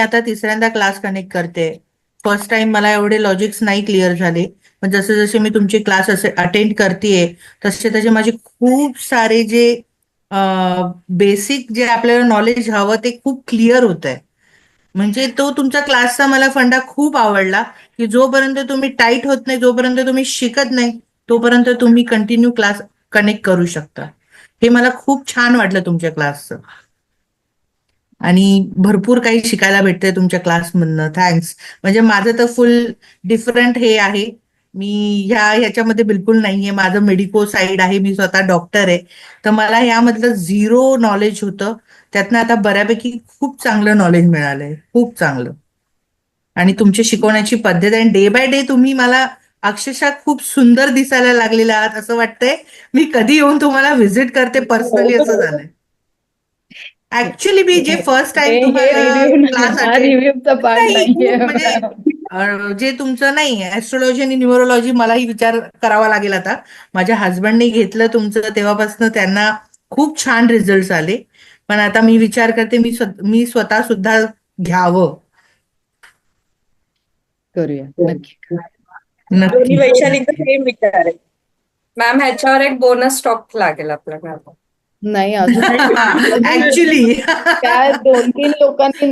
आता तिसऱ्यांदा class connect करते. फर्स्ट टाइम मला एवढे लॉजिक्स नाही क्लिअर झाले. पण जसे जसे मी तुमचे क्लास असे अटेंड करतेय तसे तसे माझे खूप सारे जे बेसिक जे आपल्याला नॉलेज हवं ते खूप क्लिअर होत आहे. म्हणजे तो तुमच्या क्लासचा मला फंडा खूप आवडला, की जोपर्यंत तुम्ही टाईट होत नाही, जोपर्यंत तुम्ही शिकत नाही, तोपर्यंत तुम्ही कंटिन्यू क्लास कनेक्ट करू शकता. हे मला खूप छान वाटलं तुमच्या क्लासचं. आणि भरपूर काही शिकायला भेटतंय तुमच्या क्लासमधनं. थँक्स. म्हणजे माझं तर फुल डिफरंट हे आहे. मी ह्याच्यामध्ये बिलकुल नाहीये. माझं मेडिको साईड आहे. मी स्वतः डॉक्टर आहे. तर मला ह्यामधलं झिरो नॉलेज होतं. त्यातनं आता बऱ्यापैकी खूप चांगलं नॉलेज मिळालंय. खूप चांगलं. आणि तुमची शिकवण्याची पद्धत आणि डे बाय डे तुम्ही मला अक्षरशः खूप सुंदर दिसायला लागलेला आहात असं वाटतंय. मी कधी येऊन तुम्हाला व्हिजिट करते पर्सनली असं झालंय. ऍक्च्युली मी जे फर्स्ट हे टाइम हे तुम्हाला रिव्ह्यू नाही, क्लास हा अटेंड रिव्ह्यूचा पार्ट नाही नाहीये. खूप म्हणजे जे तुमचं नाही ऍस्ट्रॉलॉजी आणि न्यूमरोलॉजी मलाही विचार करावा लागेल आता. माझ्या हस्बंडने घेतलं तुमचं तेव्हापासून त्यांना खूप छान रिझल्ट आले. पण आता मी विचार करते मी स्वतः सुद्धा घ्यावं. करूया नक्की. दोन्ही नक्की. वैशालीचं सेम विचार आहे. मॅम ह्याच्यावर एक बोनस स्टॉक लागेल आपल्याला. नाही, अजून अजून ऍक्च्युली त्या 2-3 लोकांनी